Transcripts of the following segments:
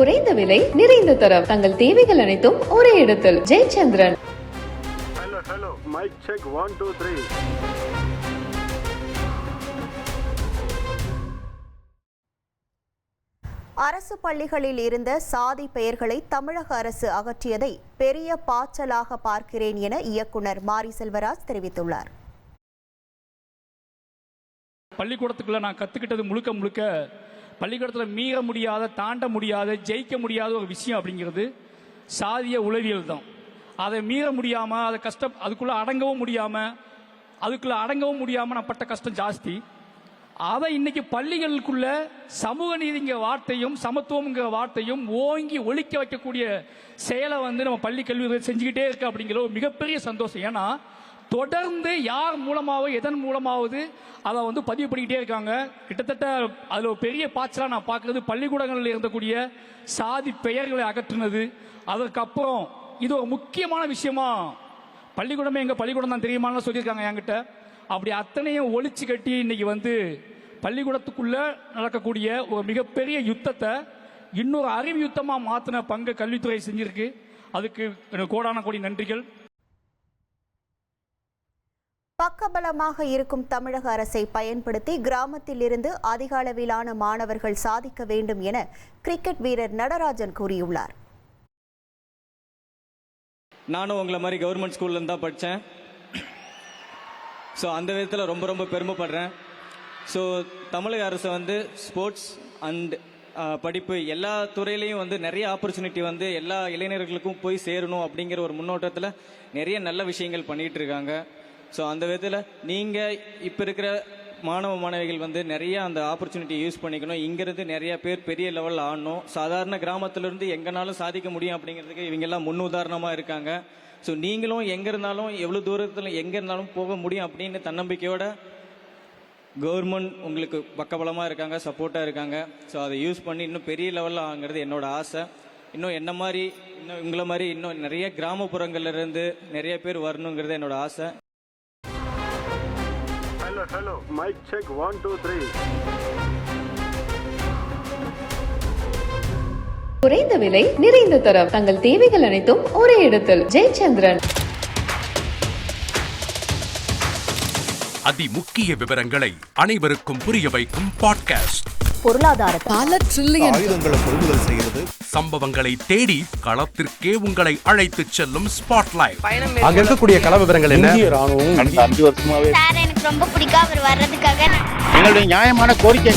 குறைந்த விலை நிறைந்த தரம் தங்கள் தேவைகள் அனைத்தும் ஒரே இடத்தில். ஜெயச்சந்திரன். Hello, mic check 1 2 3. அரசு பள்ளிகளில் இருந்த சாதி பெயர்களை தமிழக அரசு அகற்றியதை பெரிய பாய்ச்சலாக பார்க்கிறேன் என இயக்குனர் மாரி செல்வராஜ் தெரிவித்துள்ளார். பள்ளிக்கூடத்துக்குள்ள நான் கற்றுக்கிட்டது முழுக்க பள்ளிக்கூடத்தில் மீற முடியாத, தாண்ட முடியாத, ஜெயிக்க முடியாத ஒரு விஷயம் அப்படிங்கிறது சாதிய உளவியல் தான். அதை மீற முடியாமல், அதை அதுக்குள்ளே அடங்கவும் முடியாமல் நான் பட்ட கஷ்டம் ஜாஸ்தி. அதை இன்னைக்கு பள்ளிகளுக்குள்ள சமூக நீதிங்கிற வார்த்தையும் சமத்துவம்ங்கிற வார்த்தையும் ஓங்கி ஒழிக்க வைக்கக்கூடிய செயலை நம்ம பள்ளி கல்வி செஞ்சுக்கிட்டே இருக்கு அப்படிங்கிற ஒரு மிகப்பெரிய சந்தோஷம். ஏன்னா தொடர்ந்து யார் மூலமாவது எதன் மூலமாவது அதை பதிவு பண்ணிக்கிட்டே இருக்காங்க. கிட்டத்தட்ட அதில் ஒரு பெரிய பாய்ச்சலாக நான் பார்க்குறது பள்ளிக்கூடங்களில் இருந்தக்கூடிய சாதி பெயர்களை அகற்றுனது. அதற்கப்புறம் இது ஒரு முக்கியமான விஷயமா பள்ளிக்கூடமே எங்கள் பள்ளிக்கூடம் தான் தெரியுமான்னு சொல்லியிருக்காங்க என்கிட்ட. அப்படி அத்தனையும் ஒழிச்சு கட்டி இன்னைக்கு பள்ளிக்கூடத்துக்குள்ள நடக்கக்கூடிய ஒரு மிகப்பெரிய யுத்தத்தை இன்னொரு அறிவு யுத்தமாக மாற்றின பங்கு கல்வித்துறை செஞ்சிருக்கு. அதுக்கு கோடான கோடி நன்றிகள். பக்கபலமாக இருக்கும் தமிழக அரசை பயன்படுத்தி கிராமத்தில் இருந்து அதிக அளவிலான மாணவர்கள் சாதிக்க வேண்டும் என கிரிக்கெட் வீரர் நடராஜன் கூறியுள்ளார். நானும் உங்களை மாதிரி கவர்மெண்ட் ஸ்கூல்லேருந்து தான் படித்தேன். ஸோ அந்த விதத்தில் ரொம்ப பெருமைப்படுறேன். ஸோ தமிழக அரசு ஸ்போர்ட்ஸ் அண்ட் படிப்பு எல்லா துறையிலையும் நிறைய ஆப்பர்ச்சுனிட்டி எல்லா இளைஞர்களுக்கும் போய் சேரணும் அப்படிங்கிற ஒரு முன்னோட்டத்தில் நிறைய நல்ல விஷயங்கள் பண்ணிகிட்டு இருக்காங்க. ஸோ அந்த விதத்தில் நீங்கள் இப்போ இருக்கிற மாணவ மாணவிகள் நிறைய அந்த ஆப்பர்ச்சுனிட்டி யூஸ் பண்ணிக்கணும். இங்கிருந்து நிறைய பேர் பெரிய லெவலில் ஆடணும். சாதாரண கிராமத்திலிருந்து எங்கேனாலும் சாதிக்க முடியும் அப்படிங்கிறதுக்கு இவங்கெல்லாம் முன் உதாரணமாக இருக்காங்க. ஸோ நீங்களும் எங்கே இருந்தாலும் எவ்வளோ தூரத்தில் எங்கே இருந்தாலும் போக முடியும் அப்படின்னு தன்னம்பிக்கையோட கவர்மெண்ட் உங்களுக்கு பக்கபலமாக இருக்காங்க, சப்போர்ட்டாக இருக்காங்க. ஸோ அதை யூஸ் பண்ணி இன்னும் பெரிய லெவலில் ஆகுங்கிறது என்னோட ஆசை. இன்னும் உங்களை மாதிரி இன்னும் நிறைய கிராமப்புறங்கள்லேருந்து நிறைய பேர் வரணுங்கிறது என்னோட ஆசை. Hello, mic check 1 2 3. குறைந்த விலை நிறைந்த தரம் தங்கள் தேவைகள் அனைத்தும் ஒரே இடத்தில். ஜெயச்சந்திரன். அதி முக்கிய விவரங்களை அனைவருக்கும் புரிய வைக்கும் பாட்காஸ்ட். பொருளாதாரத்தை பல ட்ரில்லியன் ஆயுதங்களை கொள்முதல் செய்கிறது. சம்பவங்களை தேடி களத்திற்கே உங்களை அழைத்து செல்லும் ஸ்பாட்லைட். அங்க இருக்கக்கூடிய கள விவரங்கள் என்ன? ராணுவம் கடந்த 5 வருஷமாவே சார் எனக்கு ரொம்ப பிடிக்கும் அவர் வர்றதுக்காக. எங்களுடைய நியாயமான கோரிக்கை.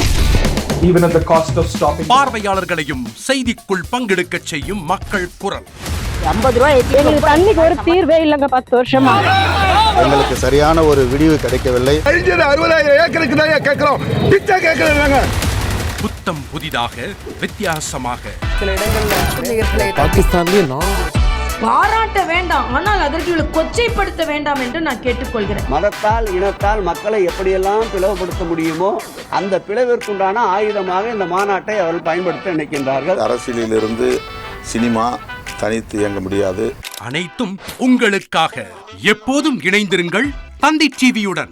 Even at the cost of stopping. பார்வையாளர்களையும் செய்திக்குள் பங்கெடுக்க செய்யும் மக்கள் குரல். 50 ரூபாய் எங்களுக்கு தண்ணிக்கு ஒரு தீர்வே இல்லங்க 10 வருஷமா. எங்களுக்கு சரியான ஒரு விடிவு கிடைக்கவில்லை. 60,000 ஏக்கருக்கு தான் கேக்குறோம். பிச்சை கேக்குறாங்க. புத்தம் புதிதாக வித்தியாசமாக சில இடங்கள்ல பாகிஸ்தான்லயே பாராட்ட வேண்டாம், ஆனால் அதற்கு கொச்சைப்படுத்த வேண்டாம் என்று நான் கேட்டுக்கொள்கிறேன். மதத்தால் இனத்தால் மக்களை எப்படியெல்லாம் பிளவுபடுத்த முடியுமோ அந்த பிளவிற்குண்டான ஆயுதமாக இந்த மாநாட்டை அவர்கள் பயன்படுத்த நினைக்கின்றார்கள். அரசியலிலிருந்து சினிமா தனித்து இயங்க முடியாது. அனைத்தும் உங்களுக்காக. எப்போதும் இணைந்திருங்கள் தந்தி டிவியுடன்.